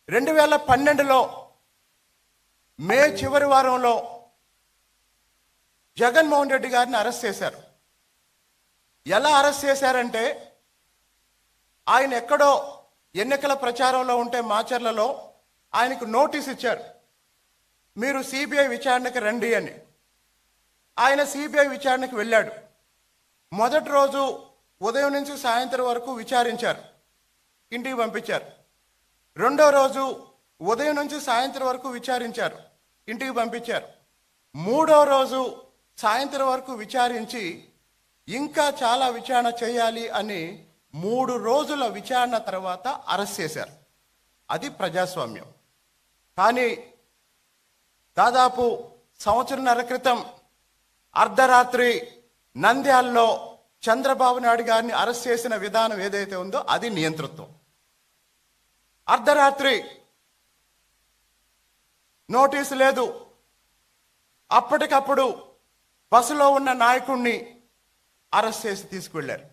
2012లో మే చివరి వారంలో జగన్మోహన్ రెడ్డి గారిని అరెస్ట్ చేశారు. ఎలా అరెస్ట్ చేశారంటే, ఆయన ఎక్కడో ఎన్నికల ప్రచారంలో ఉంటే మాచర్లలో ఆయనకు నోటీస్ ఇచ్చారు, మీరు సిబిఐ విచారణకు రండి అని. ఆయన సిబిఐ విచారణకు వెళ్ళాడు. మొదటి రోజు ఉదయం నుంచి సాయంత్రం వరకు విచారించారు, ఇంటికి పంపించారు. రెండో రోజు ఉదయం నుంచి సాయంత్రం వరకు విచారించారు, ఇంటికి పంపించారు. మూడో రోజు సాయంత్రం వరకు విచారించి ఇంకా చాలా విచారణ చేయాలి అని 3 రోజుల విచారణ తర్వాత అరెస్ట్ చేశారు. అది ప్రజాస్వామ్యం. కానీ దాదాపు సంవత్సరన్నర క్రితం అర్ధరాత్రి నంద్యాలలో చంద్రబాబు నాయుడు గారిని అరెస్ట్ చేసిన విధానం ఏదైతే ఉందో అది నియంతృత్వం. అర్ధరాత్రి నోటీసు లేదు, అప్పటికప్పుడు బస్సులో ఉన్న నాయకుడిని అరెస్ట్ చేసి తీసుకువెళ్ళారు.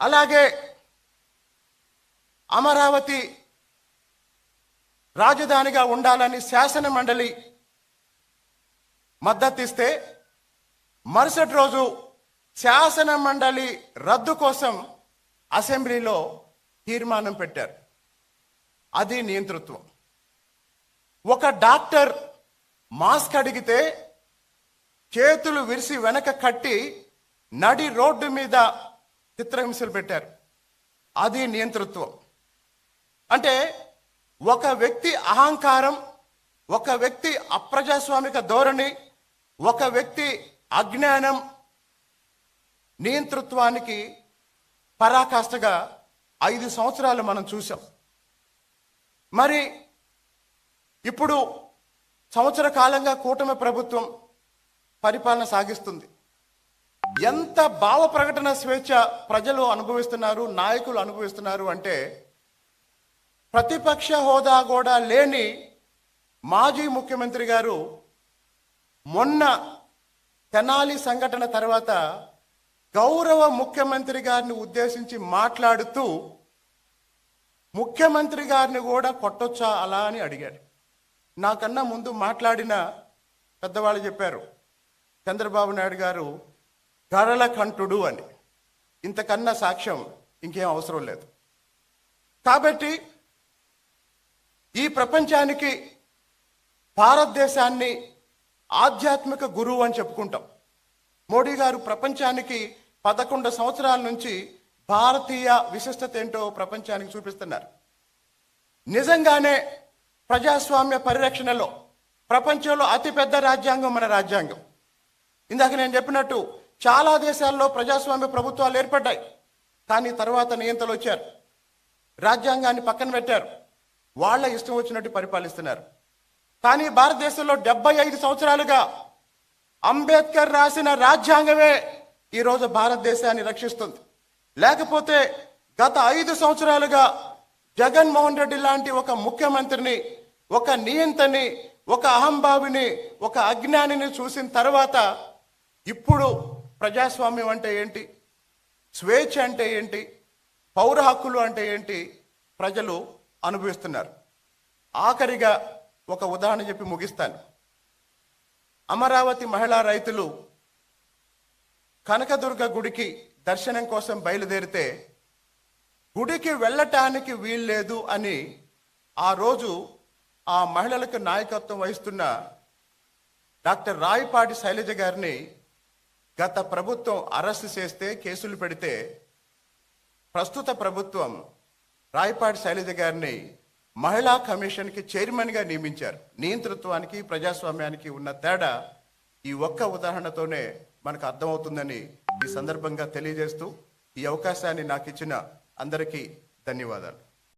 అలాగే అమరావతి రాజధానిగా ఉండాలని శాసన మండలి మద్దతిస్తే మరుసటి రోజు శాసన మండలి రద్దు కోసం అసెంబ్లీలో తీర్మానం పెట్టారు. అది నియంతృత్వం. ఒక డాక్టర్ మాస్క్ అడిగితే చేతులు విరిసి వెనక కట్టి నడి రోడ్డు మీద చిత్రహింసలు పెట్టారు. అది నియంతృత్వం. అంటే ఒక వ్యక్తి అహంకారం, ఒక వ్యక్తి అప్రజాస్వామిక ధోరణి, ఒక వ్యక్తి అజ్ఞానం నియంతృత్వానికి పరాకాష్ఠగా 5 సంవత్సరాలు మనం చూసాం. మరి ఇప్పుడు సంవత్సర కాలంగా కూటమి ప్రభుత్వం పరిపాలన సాగిస్తుంది. ఎంత భావ ప్రకటన స్వేచ్ఛ ప్రజలు అనుభవిస్తున్నారు, నాయకులు అనుభవిస్తున్నారు అంటే, ప్రతిపక్ష హోదా కూడా లేని మాజీ ముఖ్యమంత్రి గారు మొన్న తెనాలి సంఘటన తర్వాత గౌరవ ముఖ్యమంత్రి గారిని ఉద్దేశించి మాట్లాడుతూ ముఖ్యమంత్రి గారిని కూడా కొట్టొచ్చా అలా అని అడిగాడు. నాకన్నా ముందు మాట్లాడిన పెద్దవాళ్ళు చెప్పారు, చంద్రబాబు నాయుడు గారు గరళ కంఠుడు అని. ఇంతకన్నా సాక్ష్యం ఇంకేం అవసరం లేదు. కాబట్టి ఈ ప్రపంచానికి భారతదేశాన్ని ఆధ్యాత్మిక గురువు అని చెప్పుకుంటాం. మోడీ గారు ప్రపంచానికి 11 సంవత్సరాల నుంచి భారతీయ విశిష్టత ఏంటో ప్రపంచానికి చూపిస్తున్నారు. నిజంగానే ప్రజాస్వామ్య పరిరక్షణలో ప్రపంచంలో అతిపెద్ద రాజ్యాంగం మన రాజ్యాంగం. ఇందాక నేను చెప్పినట్టు చాలా దేశాల్లో ప్రజాస్వామ్య ప్రభుత్వాలు ఏర్పడ్డాయి, కానీ తర్వాత నియంతలు వచ్చారు, రాజ్యాంగాన్ని పక్కన పెట్టారు, వాళ్ళ ఇష్టం వచ్చినట్టు పరిపాలిస్తున్నారు. కానీ భారతదేశంలో 75 సంవత్సరాలుగా అంబేద్కర్ రాసిన రాజ్యాంగమే ఈరోజు భారతదేశాన్ని రక్షిస్తుంది. లేకపోతే గత 5 సంవత్సరాలుగా జగన్మోహన్ రెడ్డి లాంటి ఒక ముఖ్యమంత్రిని, ఒక నియంతని, ఒక అహంభావిని, ఒక అజ్ఞానిని చూసిన తర్వాత ఇప్పుడు ప్రజాస్వామ్యం అంటే ఏంటి, స్వేచ్ఛ అంటే ఏంటి, పౌర హక్కులు అంటే ఏంటి ప్రజలు అనుభవిస్తున్నారు. ఆఖరిగా ఒక ఉదాహరణ చెప్పి ముగిస్తాను. అమరావతి మహిళా రైతులు కనకదుర్గ గుడికి దర్శనం కోసం బయలుదేరితే గుడికి వెళ్ళటానికి వీల్లేదు అని ఆ రోజు ఆ మహిళలకు నాయకత్వం వహిస్తున్న డాక్టర్ రాయపాటి శైలజ గారిని గత ప్రభుత్వం అరెస్ట్ చేస్తే, కేసులు పెడితే, ప్రస్తుత ప్రభుత్వం రాయపాటి శైలజ గారిని మహిళా కమిషన్కి చైర్మన్గా నియమించారు. నియంతృత్వానికి ప్రజాస్వామ్యానికి ఉన్న తేడా ఈ ఒక్క ఉదాహరణతోనే మనకు అర్థమవుతుందని ఈ సందర్భంగా తెలియజేస్తూ ఈ అవకాశాన్ని నాకు ఇచ్చిన అందరికీ ధన్యవాదాలు.